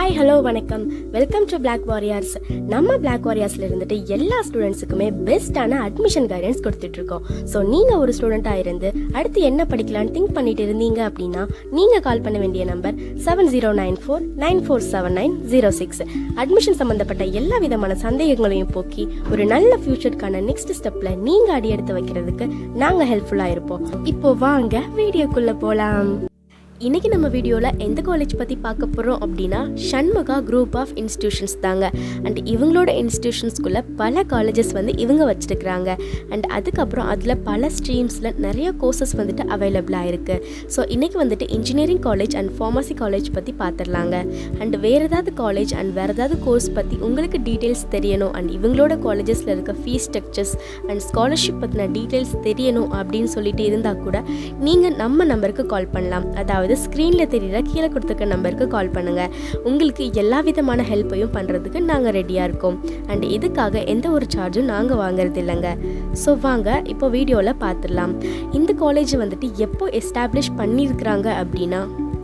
Hi hello வணக்கம், welcome to black warriors. நம்ம black வாரியர்ஸில் இருந்துட்டு எல்லா ஸ்டூடெண்ட்ஸுக்குமே பெஸ்ட்டான அட்மிஷன் கைடன்ஸ் கொடுத்துட்ருக்கோம். ஸோ நீங்கள் ஒரு ஸ்டூடெண்ட்டாக இருந்து அடுத்து என்ன படிக்கலான்னு திங்க் பண்ணிட்டு இருந்தீங்க அப்படின்னா நீங்கள் கால் பண்ண வேண்டிய நம்பர் 7094947906. அட்மிஷன் சம்மந்தப்பட்ட எல்லா விதமான சந்தேகங்களையும் போக்கி ஒரு நல்ல ஃபியூச்சருக்கான நெக்ஸ்ட் ஸ்டெப்பில் நீங்கள் அடி எடுத்து வைக்கிறதுக்கு நாங்கள் ஹெல்ப்ஃபுல்லாக இருப்போம். இப்போ வாங்க வீடியோக்குள்ளே போகலாம். இன்றைக்கி நம்ம வீடியோவில் எந்த காலேஜ் பற்றி பார்க்க போகிறோம் அப்படின்னா ஷண்முகா குரூப் ஆஃப் இன்ஸ்டிடியூஷன்ஸ் தாங்க. அண்ட் இவங்களோட இன்ஸ்டிடியூஷன்ஸ்குள்ளே பல காலேஜஸ் வந்து இவங்க வச்சுருக்குறாங்க. அண்ட் அதுக்கப்புறம் அதில் பல ஸ்ட்ரீம்ஸில் நிறைய கோர்சஸ் வந்துட்டு அவைலபிளாக இருக்குது. ஸோ இன்றைக்கி வந்துட்டு engineering college and pharmacy college பற்றி பார்த்துடலாங்க. அண்ட் வேறு ஏதாவது காலேஜ் அண்ட் வேறு ஏதாவது கோர்ஸ் பற்றி உங்களுக்கு டீட்டெயில்ஸ் தெரியணும் அண்ட் இவங்களோட காலேஜஸில் இருக்க ஃபீஸ் ஸ்ட்ரக்சர்ஸ் அண்ட் ஸ்காலர்ஷிப் பற்றின டீட்டெயில்ஸ் தெரியணும் அப்படின்னு சொல்லிட்டு இருந்தால் கூட நீங்கள் நம்ம நம்பருக்கு கால் பண்ணலாம். அதாவது ஸ்க்ரீனில் தெரிகிற கீழே கொடுத்துருக்க நம்பருக்கு கால் பண்ணுங்கள். உங்களுக்கு எல்லா விதமான ஹெல்ப்பையும் பண்ணுறதுக்கு நாங்கள் ரெடியாக இருக்கோம். அண்ட் இதுக்காக எந்த ஒரு சார்ஜும் நாங்கள் வாங்குறது இல்லைங்க. ஸோ வாங்க இப்போ வீடியோவில் பார்த்துடலாம். இந்த காலேஜ் வந்துட்டு எப்போ எஸ்டாப்ளிஷ் பண்ணியிருக்கிறாங்க அப்படின்னா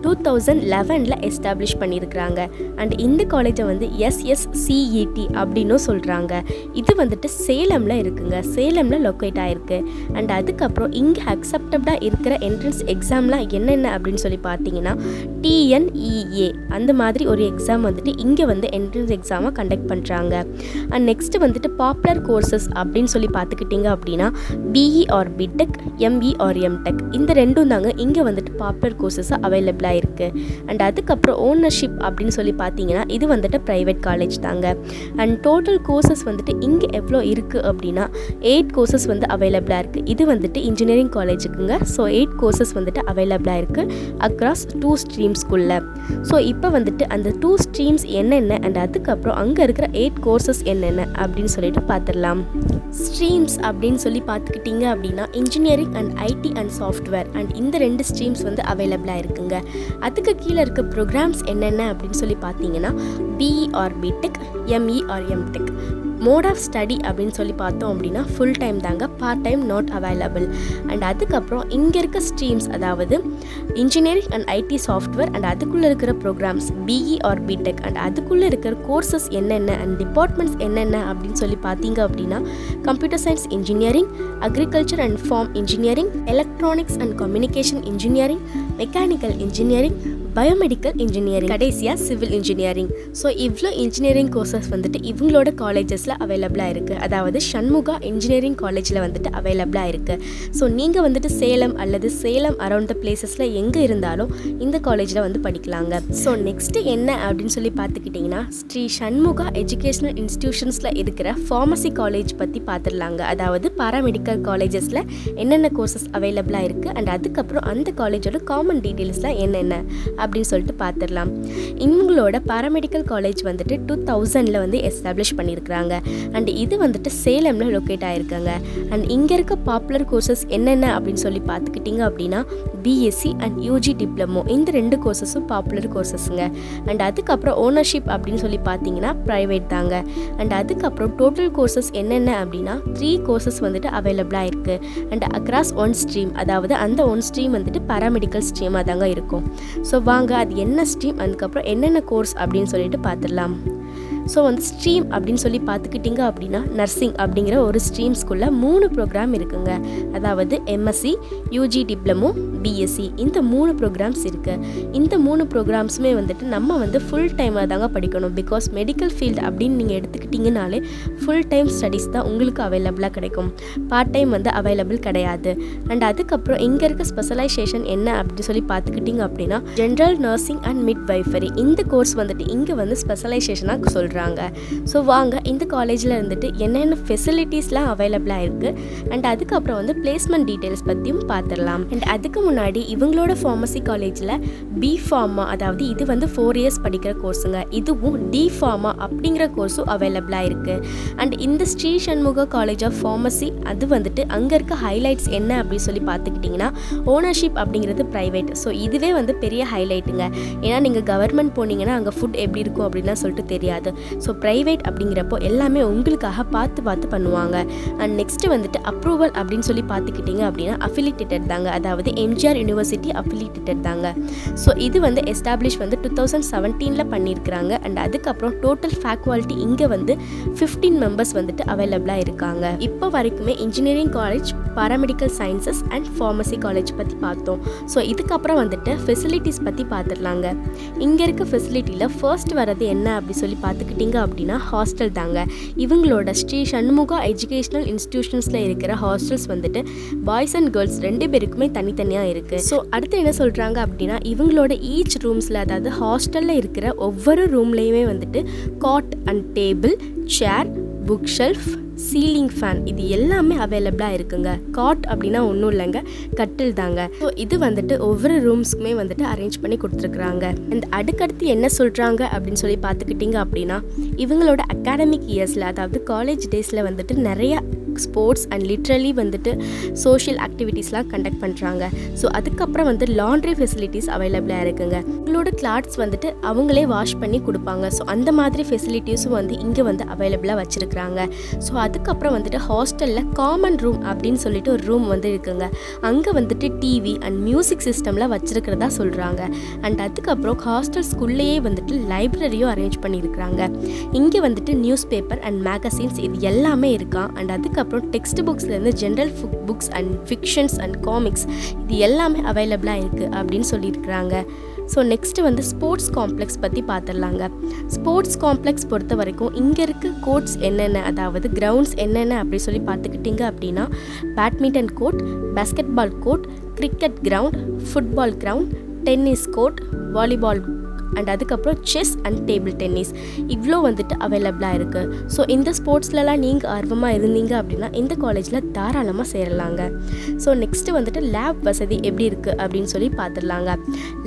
2011 எஸ்டாப்ளிஷ் பண்ணியிருக்கிறாங்க. அண்ட் இந்த காலேஜை வந்து SSCET அப்படின்னும் சொல்கிறாங்க. இது வந்துட்டு சேலமில் இருக்குங்க, சேலமில் லொக்கேட் ஆகிருக்கு. அண்ட் அதுக்கப்புறம் இங்கே அக்செப்டபிளாக இருக்கிற என்ட்ரன்ஸ் எக்ஸாம்லாம் என்னென்ன அப்படின்னு சொல்லி பார்த்தீங்கன்னா TNEA அந்த மாதிரி ஒரு எக்ஸாம் வந்துட்டு இங்கே வந்து என்ட்ரன்ஸ் எக்ஸாமாக கண்டக்ட் பண்ணுறாங்க. அண்ட் நெக்ஸ்ட்டு வந்துட்டு பாப்புலர் கோர்சஸ் அப்படின்னு சொல்லி பார்த்துக்கிட்டிங்க அப்படின்னா BE or BTech, ME or MTech இந்த ரெண்டும் தாங்க இங்கே வந்துட்டு பாப்புலர் கோர்சஸாக அவைலபிளாக இருக்குது. அண்ட் அதுக்கப்புறம் ஓனர்ஷிப் அப்படின்னு சொல்லி பார்த்தீங்கன்னா இது வந்துட்டு ப்ரைவேட் காலேஜ் தாங்க. அண்ட் டோட்டல் கோர்சஸ் வந்துட்டு இங்கே எவ்வளோ இருக்குது அப்படின்னா 8 கோர்சஸ் வந்து அவைலபிளாக இருக்குது. இது வந்துட்டு இன்ஜினியரிங் காலேஜுக்குங்க. ஸோ 8 கோர்சஸ் வந்துட்டு அவைலபிளாக இருக்குது அக்ராஸ் 2 ஸ்ட்ரீம்ஸ்குள்ளே. ஸோ இப்போ வந்துட்டு அந்த 2 ஸ்ட்ரீம்ஸ் என்னென்ன அண்ட் அதுக்கப்புறம் அங்கே இருக்கிற 8 கோர்சஸ் என்னென்ன அப்படின்னு சொல்லிட்டு பார்த்துடலாம். ஸ்ட்ரீம்ஸ் அப்படின்னு சொல்லி பார்த்துக்கிட்டிங்க அப்படின்னா engineering and IT and software and இந்த 2 ஸ்ட்ரீம்ஸ் வந்து அவைலபிளாக இருக்குங்க. அதுக்கு கீழே இருக்க ப்ரோக்ராம்ஸ் என்னென்ன அப்படின்னு சொல்லி பார்த்தீங்கன்னா BE or BTech, ME or MTech. Mode of study அப்படின்னு சொல்லி பார்த்தோம் அப்படின்னா ஃபுல் டைம் தாங்க, part time not available. And அதுக்கப்புறம் இங்கே இருக்க ஸ்ட்ரீம்ஸ் அதாவது engineering and IT software and அதுக்குள்ளே இருக்கிற programs BE or BTech and அதுக்குள்ளே இருக்கிற கோர்சஸ் என்னென்ன அண்ட் டிபார்ட்மெண்ட்ஸ் என்னென்ன அப்படின்னு சொல்லி பார்த்தீங்க அப்படின்னா computer science engineering, agriculture and farm engineering, electronics and communication engineering, mechanical engineering, biomedical engineering, கடைசியாக சிவில் இன்ஜினியரிங். ஸோ இவ்வளோ இன்ஜினியரிங் கோர்சஸ் வந்துட்டு இவங்களோட காலேஜஸில் அவைலபிளாக இருக்குது. அதாவது ஷண்முகா இன்ஜினியரிங் காலேஜில் வந்துட்டு அவைலபிளாக இருக்குது. ஸோ நீங்கள் வந்துட்டு சேலம் அல்லது சேலம் அரௌண்ட் த பிளேசஸில் எங்கே இருந்தாலும் இந்த காலேஜில் வந்து படிக்கலாங்க. ஸோ நெக்ஸ்ட்டு என்ன அப்படின்னு சொல்லி பார்த்துக்கிட்டிங்கன்னா ஸ்ரீ ஷண்முகா எஜுகேஷனல் இன்ஸ்டிடியூஷன்ஸில் இருக்கிற ஃபார்மசி காலேஜ் பற்றி பார்த்துடலாங்க. அதாவது பாராமெடிக்கல் காலேஜஸில் என்னென்ன கோர்சஸ் அவைலபிளாக இருக்குது அண்ட் அதுக்கப்புறம் அந்த காலேஜோட காமன் டீட்டெயில்ஸ்லாம் என்னென்ன அப்படின்னு சொல்லிட்டு பார்த்துடலாம். இவங்களோட பாராமெடிக்கல் காலேஜ் வந்துட்டு 2000 வந்து எஸ்டாப்ளிஷ் பண்ணியிருக்கிறாங்க. அண்ட் இது வந்துட்டு சேலமில் லொக்கேட் ஆகிருக்காங்க. அண்ட் இங்கே இருக்க பாப்புலர் கோர்சஸ் என்னென்ன அப்படின்னு சொல்லி பார்த்துக்கிட்டிங்க அப்படின்னா BSc அண்ட் UG டிப்ளமோ இந்த 2 கோர்சஸும் பாப்புலர் கோர்சஸுங்க. அண்ட் அதுக்கப்புறம் ஓனர்ஷிப் அப்படின்னு சொல்லி பார்த்தீங்கன்னா ப்ரைவேட் தாங்க. அண்ட் அதுக்கப்புறம் டோட்டல் கோர்சஸ் என்னென்ன அப்படின்னா 3 கோர்சஸ் வந்துட்டு அவைலபிளாக இருக்குது. அண்ட் அக்ராஸ் 1 ஸ்ட்ரீம் அதாவது அந்த 1 ஸ்ட்ரீம் வந்துட்டு பாராமெடிக்கல் ஸ்ட்ரீமாக தாங்க இருக்கும். ஸோ வாங்க அது என்ன ஸ்ட்ரீம் அதுக்கப்புறம் என்னென்ன கோர்ஸ் அப்படின்னு சொல்லிட்டு பார்த்துடலாம். ஸோ வந்து ஸ்ட்ரீம் அப்படின்னு சொல்லி பார்த்துக்கிட்டிங்க அப்படின்னா நர்சிங் அப்படிங்கிற ஒரு ஸ்ட்ரீம்ஸ்குள்ளே 3 ப்ரோக்ராம் இருக்குங்க. அதாவது MSc, UG டிப்ளமோ, BSc இந்த 3 ப்ரோக்ராம்ஸ் இருக்குது. இந்த 3 ப்ரோக்ராம்ஸுமே வந்துட்டு நம்ம வந்து ஃபுல் டைமாக தாங்க படிக்கணும். பிகாஸ் மெடிக்கல் ஃபீல்டு அப்படின்னு நீங்கள் எடுத்துக்கிட்டிங்கனாலே ஃபுல் டைம் ஸ்டடீஸ் தான் உங்களுக்கு அவைலபிளாக கிடைக்கும். பார்ட் டைம் வந்து அவைலபிள் கிடையாது. அண்ட் அதுக்கப்புறம் இங்கே இருக்க ஸ்பெஷலைசேஷன் என்ன அப்படின்னு சொல்லி பார்த்துக்கிட்டிங்க அப்படின்னா ஜென்ரல் நர்சிங் அண்ட் மிட்வைஃபரி இந்த கோர்ஸ் வந்துட்டு இங்கே வந்து ஸ்பெஷலைசேஷனாக சொல்கிறாங்க. ஸோ வாங்க இந்த காலேஜில் இருந்துட்டு என்னென்ன ஃபெசிலிட்டிஸ்லாம் அவைலபிளாக இருக்குது அண்ட் அதுக்கப்புறம் வந்து பிளேஸ்மெண்ட் டீட்டெயில்ஸ் பற்றியும் பார்த்துடலாம். அண்ட் அதுக்கு முன்னாடி இவங்களோட ஃபார்மசி காலேஜில் B.Pharma அதாவது இது வந்து 4 இயர்ஸ் படிக்கிற கோர்ஸுங்க. இதுவும் D.Pharma அப்படிங்கிற கோர்ஸும் அவைலபிளாக இருக்குது. அண்ட் இந்த Shri Shanmuga college of pharmacy அது வந்துட்டு அங்கே இருக்க ஹைலைட்ஸ் என்ன அப்படின்னு சொல்லி பார்த்துக்கிட்டிங்கன்னா ஓனர்ஷிப் அப்படிங்கிறது ப்ரைவேட். ஸோ இதுவே வந்து பெரிய ஹைலைட்டுங்க. ஏன்னா நீங்கள் கவர்மெண்ட் போனீங்கன்னா அங்கே ஃபுட் எப்படி இருக்கும் அப்படின்லாம் சொல்லிட்டு தெரியாது. ஸோ ப்ரைவேட் அப்படிங்கிறப்போ எல்லாமே உங்களுக்காக பார்த்து பண்ணுவாங்க. அண்ட் நெக்ஸ்ட்டு வந்துட்டு அப்ரூவல் அப்படின்னு சொல்லி பார்த்துக்கிட்டிங்க அப்படின்னா அஃபிலியேட்டட் தாங்க, அதாவது எம்ஜிஆர் யூனிவர்சிட்டி அஃபிலியேட்டட் தாங்க. ஸோ இது வந்து எஸ்டாப்ளிஷ் வந்து 2017 பண்ணியிருக்கிறாங்க. அண்ட் அதுக்கப்புறம் டோட்டல் ஃபேக்கல்ட்டி இங்கே வந்து 15 மெம்பர்ஸ் வந்துட்டு அவைலபிளாக இருக்காங்க. இப்போ வரைக்குமே engineering college, paramedical sciences and pharmacy college பற்றி பார்த்தோம். ஸோ இதுக்கப்புறம் வந்துட்டு ஃபெசிலிட்டிஸ் பற்றி பார்த்துடலாங்க. இங்கே இருக்க ஃபெசிலிட்டியில் ஃபர்ஸ்ட் வரது என்ன அப்படி சொல்லி பார்த்துக்கிட்டிங்க அப்படின்னா ஹாஸ்டல் தாங்க. இவங்களோட ஸ்ரீ சண்முகா எஜுகேஷனல் இன்ஸ்டிடியூஷன்ஸில் இருக்கிற ஹாஸ்டல்ஸ் வந்துட்டு பாய்ஸ் அண்ட் கேர்ள்ஸ் 2 பேருக்குமே தனித்தனியாக இருக்குது. ஸோ அடுத்து என்ன சொல்கிறாங்க அப்படின்னா இவங்களோட ஈச் ரூம்ஸில், அதாவது ஹாஸ்டலில் இருக்கிற ஒவ்வொரு ரூம்லேயுமே வந்துட்டு cot and table, chair, book shelf, ceiling fan இது எல்லாமே அவைலபிளாக இருக்குங்க. காட் அப்படின்னா ஒன்றும் இல்லைங்க, கட்டில் தாங்க. ஸோ இது வந்துட்டு ஒவ்வொரு ரூம்ஸ்க்குமே வந்துட்டு அரேஞ்ச் பண்ணி கொடுத்துருக்குறாங்க. அண்ட் அடுத்தடுத்து என்ன சொல்கிறாங்க அப்படின்னு சொல்லி பார்த்துக்கிட்டிங்க அப்படின்னா இவங்களோட அகாடமிக் இயர்ஸில், அதாவது காலேஜ் டேஸில் வந்துட்டு நிறையா ஸ்போர்ட்ஸ் அண்ட் லிட்ரலி வந்துட்டு சோஷியல் ஆக்டிவிட்டீஸ்லாம் கண்டக்ட் பண்ணுறாங்க. ஸோ அதுக்கப்புறம் வந்து லாண்ட்ரி ஃபெசிலிட்டிஸ் அவைலபிளாக இருக்குங்க. உங்களோட கிளாத்ஸ் வந்துட்டு அவங்களே வாஷ் பண்ணி கொடுப்பாங்க. ஸோ அந்த மாதிரி ஃபெசிலிட்டிஸும் வந்து இங்கே வந்து அவைலபிளாக வச்சுருக்குறாங்க. ஸோ அதுக்கப்புறம் வந்துட்டு ஹாஸ்டலில் காமன் ரூம் அப்படின்னு சொல்லிட்டு ஒரு ரூம் வந்து இருக்குங்க. அங்கே வந்துட்டு டிவி அண்ட் மியூசிக் சிஸ்டம்லாம் வச்சுருக்கிறதா சொல்கிறாங்க. அண்ட் அதுக்கப்புறம் ஹாஸ்டல்ஸ்குள்ளேயே வந்துட்டு லைப்ரரியும் அரேஞ்ச் பண்ணியிருக்கிறாங்க. இங்கே வந்துட்டு நியூஸ் பேப்பர் அண்ட் மேகசின்ஸ் இது எல்லாமே இருக்கா. அண்ட் அதுக்கப்புறம் டெக்ஸ்ட் புக்ஸ்லேருந்து general books and fictions and comics இது எல்லாமே அவைலபிளாக இருக்குது அப்படின்னு சொல்லியிருக்கிறாங்க. ஸோ நெக்ஸ்ட்டு வந்து ஸ்போர்ட்ஸ் காம்ப்ளெக்ஸ் பற்றி பார்த்துடலாங்க. ஸ்போர்ட்ஸ் காம்ப்ளெக்ஸ் பொறுத்த வரைக்கும் இங்கே இருக்க கோர்ட்ஸ் என்னென்ன, அதாவது கிரவுண்ட்ஸ் என்னென்ன அப்படி சொல்லி பார்த்துக்கிட்டிங்க அப்படின்னா badminton court, basketball court, cricket ground, football ground, tennis court, volleyball and அதுக்கப்புறம் செஸ் அண்ட் டேபிள் டென்னிஸ் இவ்வளோ வந்துட்டு அவைலபிளாக இருக்குது. ஸோ இந்த ஸ்போர்ட்ஸ்லலாம் நீங்கள் ஆர்வமாக இருந்தீங்க அப்படின்னா இந்த காலேஜில் தாராளமாக சேரலாங்க. ஸோ நெக்ஸ்ட்டு வந்துட்டு லேப் வசதி எப்படி இருக்குது அப்படின்னு சொல்லி பார்த்துடலாங்க.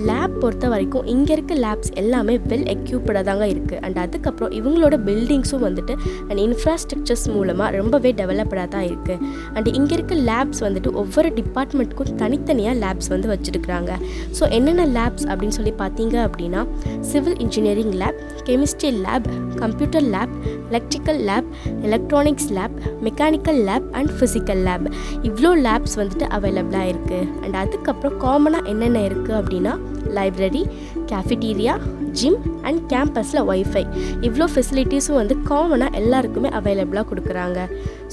லேப் பொறுத்த வரைக்கும் இங்கே இருக்க லேப்ஸ் எல்லாமே வெல் எக்யூப்டாக தாங்க இருக்குது. அண்ட் அதுக்கப்புறம் இவங்களோட பில்டிங்ஸும் வந்துட்டு அண்ட் இன்ஃப்ராஸ்ட்ரக்சர்ஸ் மூலமாக ரொம்பவே டெவலப்டாக தான் இருக்குது. அண்ட் இங்கே இருக்க லேப்ஸ் வந்துட்டு ஒவ்வொரு டிபார்ட்மெண்ட்டுக்கும் தனித்தனியாக லேப்ஸ் வந்து வச்சுருக்குறாங்க. ஸோ என்னென்ன லேப்ஸ் அப்படின்னு சொல்லி பார்த்தீங்க அப்படின்னா civil engineering lab, chemistry lab, computer lab, electrical lab, electronics lab, mechanical lab and physical lab இவ்வளோ லேப்ஸ் வந்துட்டு அவைலபிளாக இருக்குது. அண்ட் அதுக்கப்புறம் காமனாக என்னென்ன இருக்குது அப்படின்னா லைப்ரரி, கேஃபிடீரியா, ஜிம் அண்ட் கேம்பஸில் ஒய்ஃபை இவ்வளோ ஃபெசிலிட்டிஸும் வந்து காமனாக எல்லாருக்குமே அவைலபிளாக கொடுக்குறாங்க.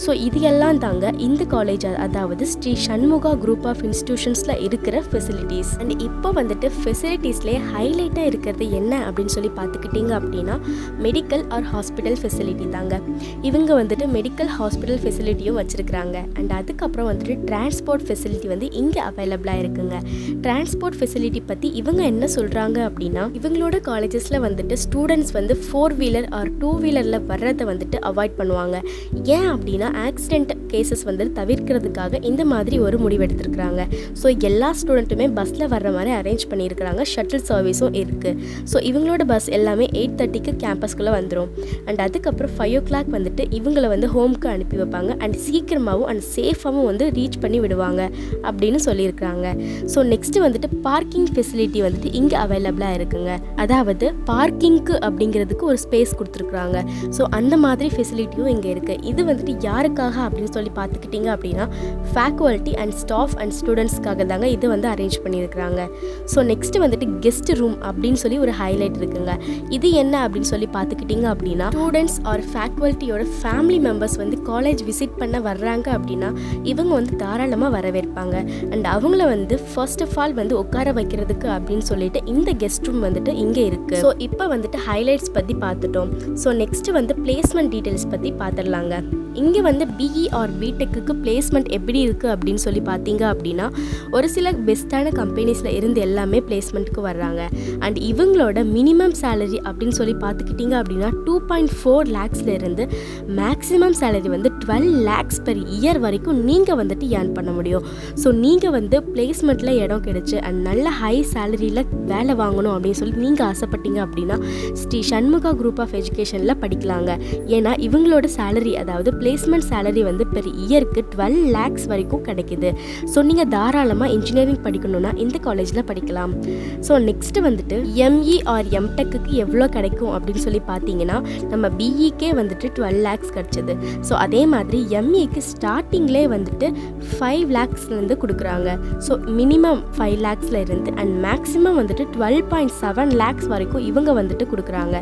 ஸோ இது எல்லாம் தாங்க இந்த காலேஜ், அதாவது ஸ்ரீ சண்முகா குரூப் ஆஃப் இன்ஸ்டிடியூஷன்ஸில் இருக்கிற ஃபெசிலிட்டிஸ். அண்ட் இப்போ வந்துட்டு ஃபெசிலிட்டிஸ்லேயே ஹைலைட்டாக இருக்கிறது என்ன அப்படின்னு சொல்லி பார்த்துக்கிட்டிங்க அப்படின்னா மெடிக்கல் ஆர் ஹாஸ்பிட்டல் ஃபெசிலிட்டி தாங்க. இவங்க வந்துட்டு மெடிக்கல் ஹாஸ்பிட்டல் ஃபெசிலிட்டியும் வச்சுருக்குறாங்க. அண்ட் அதுக்கப்புறம் வந்துட்டு டிரான்ஸ்போர்ட் ஃபெசிலிட்டி வந்து இங்கே அவைலபிளாக இருக்குங்க. டிரான்ஸ்போர்ட் ஃபெசிலிட்டி பற்றி இவங்க என்ன சொல்கிறாங்க அப்படின்னா இவங்களோட காலேஜஸில் வந்துட்டு ஸ்டூடெண்ட்ஸ் வந்து 4 வீலர் ஆர் 2 வீலரில் வர்றதை வந்துட்டு அவாய்ட் பண்ணுவாங்க. ஏன் அப்படின்னா ஆக்சிடென்ட் கேசஸ் வந்து தவிர்க்கிறதுக்காக இந்த மாதிரி ஒரு முடிவெடுத்திருக்கிறாங்க. ஸோ எல்லா ஸ்டூடெண்ட்டுமே பஸ்ஸில் வர்ற மாதிரி அரேஞ்ச் பண்ணியிருக்கிறாங்க. ஷட்டில் சர்வீஸும் இருக்குது. ஸோ இவங்களோட பஸ் எல்லாமே 8:30க்கு கேம்பஸ்குள்ளே வந்துடும். அண்ட் அதுக்கப்புறம் 5 o'clock வந்துட்டு இவங்களை வந்து ஹோம்க்கு அனுப்பி வைப்பாங்க. அண்ட் சீக்கிரமாகவும் அண்ட் சேஃபாகவும் வந்து ரீச் பண்ணி விடுவாங்க அப்படின்னு சொல்லியிருக்கிறாங்க. ஸோ நெக்ஸ்ட்டு வந்துட்டு பார்க்கிங் ஃபெசிலிட்டி வந்துட்டு இங்கே அவைலபிளாக இருக்குங்க. அதாவது பார்க்கிங்க்கு அப்படிங்கிறதுக்கு ஒரு ஸ்பேஸ் கொடுத்துருக்குறாங்க. ஸோ அந்த மாதிரி ஃபெசிலிட்டியும் இங்கே இருக்குது. இது வந்துட்டு யாருக்காக அப்படின்னு சொல்லி பார்த்துக்கிட்டிங்க அப்படின்னா ஃபேக்கல்ட்டி அண்ட் ஸ்டாஃப் அண்ட் ஸ்டூடெண்ட்ஸ்க்காக தாங்க இது வந்து அரேஞ்ச் பண்ணியிருக்கிறாங்க. ஸோ நெக்ஸ்ட்டு வந்துட்டு கெஸ்ட் ரூம் அப்படின்னு சொல்லி ஒரு ஹைலைட் இருக்குங்க. இது என்ன அப்படின்னு சொல்லி பார்த்துக்கிட்டிங்க அப்படின்னா ஸ்டூடெண்ட்ஸ் ஆர் ஃபேக்கல்ட்டியோட ஃபேமிலி மெம்பர்ஸ் வந்து காலேஜ் விசிட் பண்ண வர்றாங்க அப்படின்னா இவங்க வந்து தாராளமாக வரவேற்பாங்க. அண்ட் அவங்கள வந்து ஃபர்ஸ்ட் ஆஃப் ஆல் வந்து உட்கார வைக்கிறதுக்கு அப்படின்னு சொல்லிட்டு இந்த கெஸ்ட் ரூம் வந்துட்டு இங்கே இருக்குது. ஸோ இப்போ வந்துட்டு ஹைலைட்ஸ் பற்றி பார்த்துட்டோம். ஸோ நெக்ஸ்ட்டு வந்து பிளேஸ்மெண்ட் டீட்டெயில்ஸ் பற்றி பார்த்துடலாங்க. இங்கே வந்து பிஇ ஆர் பிடெக்கு பிளேஸ்மெண்ட் எப்படி இருக்குது அப்படின்னு சொல்லி பார்த்தீங்க அப்படின்னா ஒரு சில பெஸ்ட்டான கம்பெனிஸில் இருந்து எல்லாமே பிளேஸ்மெண்ட்டுக்கு வர்றாங்க. அண்ட் இவங்களோட மினிமம் சேலரி அப்படின்னு சொல்லி பார்த்துக்கிட்டிங்க அப்படின்னா 2.4 lakhsலேருந்து மேக்ஸிமம் சேலரி வந்து 12 lakhs per year வரைக்கும் நீங்கள் வந்துட்டு ஏர்ன் பண்ண முடியும். ஸோ நீங்கள் வந்து பிளேஸ்மெண்ட்டில் இடம் கிடைச்சி அண்ட் நல்ல ஹை சேலரியில் வேலை வாங்கணும் அப்படின்னு சொல்லி நீங்கள் ஆசைப்பட்டீங்க அப்படின்னா ஸ்ரீ சண்முகா குரூப் ஆஃப் எஜுகேஷனில் படிக்கலாங்க. ஏன்னா இவங்களோட சேலரி, அதாவது பிளேஸ்மெண்ட் சேலரி வந்து பெர் இயருக்கு 12 lakhs வரைக்கும் கிடைக்குது. ஸோ நீங்கள் தாராளமாக இன்ஜினியரிங் படிக்கணும்னா இந்த காலேஜில் படிக்கலாம். ஸோ நெக்ஸ்ட்டு வந்துட்டு எம்இ ஆர் எம்டெக்கு எவ்வளோ கிடைக்கும் அப்படின்னு சொல்லி பார்த்தீங்கன்னா நம்ம பிஇக்கே வந்துட்டு 12 lakhs கிடச்சிது. ஸோ அதே மாதிரி எம்இக்கு ஸ்டார்டிங்லேயே வந்துட்டு 5 lakhsலேருந்து கொடுக்குறாங்க. ஸோ மினிமம் 5 lakhsல இருந்து அண்ட் மேக்ஸிமம் வந்துட்டு 12.7 lakhs வரைக்கும் இவங்க வந்துட்டு கொடுக்குறாங்க.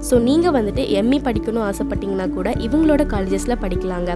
ஸோ நீங்கள் வந்துட்டு எம்இ படிக்கணும் ஆசைப்பட்டீங்கன்னா கூட இவங்களோட காலேஜஸில் படிக்கலாங்க.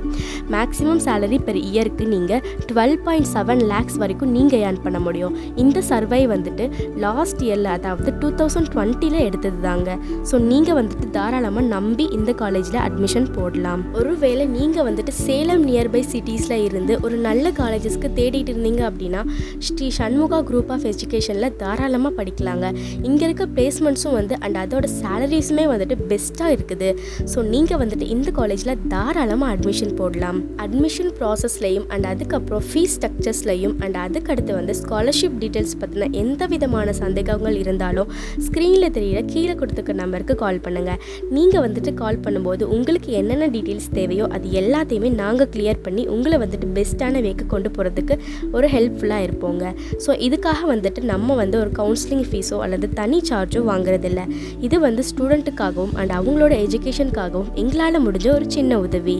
மேக்ஸிமம் சேலரி பெர் இயருக்கு நீங்கள் 12.7 lakhs வரைக்கும் நீங்கள் ஏர்ன் பண்ண முடியும். இந்த சர்வை வந்துட்டு லாஸ்ட் இயரில் அதாவது 2020 எடுத்தது தாங்க. ஸோ நீங்கள் வந்துட்டு தாராளமாக நம்பி இந்த காலேஜில் அட்மிஷன் போடலாம். ஒருவேளை நீங்கள் வந்துட்டு சேலம் நியர்பை சிட்டிஸில் இருந்து ஒரு நல்ல காலேஜஸ்க்கு தேடிட்டு இருந்தீங்க அப்படின்னா ஸ்ரீ சண்முகா குரூப் ஆஃப் எஜுகேஷனில் தாராளமாக படிக்கலாங்க. இங்கே இருக்க பிளேஸ்மெண்ட்ஸும் வந்து அண்ட் அதோட சேலரிஸுமே வந்துட்டு பெஸ்ட்டாக இருக்குது. ஸோ நீங்கள் வந்துட்டு இந்த காலேஜில் தாராளமாக அட்மிஷன் போடலாம். அட்மிஷன் ப்ராசஸ்லையும் அண்ட் அதுக்கப்புறம் ஃபீஸ் ஸ்ட்ரக்சர்ஸ்லையும் அண்ட் அதுக்கடுத்து வந்து ஸ்காலர்ஷிப் டீட்டெயில்ஸ் பற்றின எந்த விதமான சந்தேகங்கள் இருந்தாலும் ஸ்க்ரீனில் தெரியிற கீழே கொடுத்துக்க நம்பருக்கு கால் பண்ணுங்கள். நீங்கள் வந்துட்டு கால் பண்ணும்போது உங்களுக்கு என்னென்ன டீட்டெயில்ஸ் தேவையோ அது எல்லாத்தையுமே நாங்கள் கிளியர் பண்ணி உங்களை வந்துட்டு பெஸ்ட்டான வேக்கு கொண்டு போகிறதுக்கு ஒரு ஹெல்ப்ஃபுல்லாக இருப்போங்க. ஸோ இதுக்காக வந்துட்டு நம்ம வந்து ஒரு கவுன்சிலிங் ஃபீஸோ அல்லது தனி சார்ஜோ வாங்குறதில்ல. இது வந்து ஸ்டூடெண்ட்டுக்காகவும் அண்ட் அவங்களோட எஜுகேஷனுக்காகவும் எங்களால் முடிஞ்ச ஒரு சின்ன உதவி.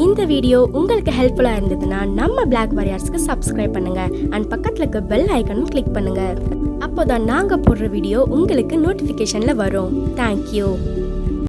இந்த வீடியோ உங்களுக்கு ஹெல்ப்ஃபுல்லாக இருந்ததுன்னா நம்ம பிளாக் வாரியர்ஸ்க்கு சப்ஸ்கிரைப் பண்ணுங்கள் அண்ட் பக்கத்தில் இருக்க பெல் ஐக்கனும் கிளிக் பண்ணுங்கள். அப்போ தான் நாங்கள் போடுற வீடியோ உங்களுக்கு நோட்டிஃபிகேஷனில் வரும். தேங்க்யூ.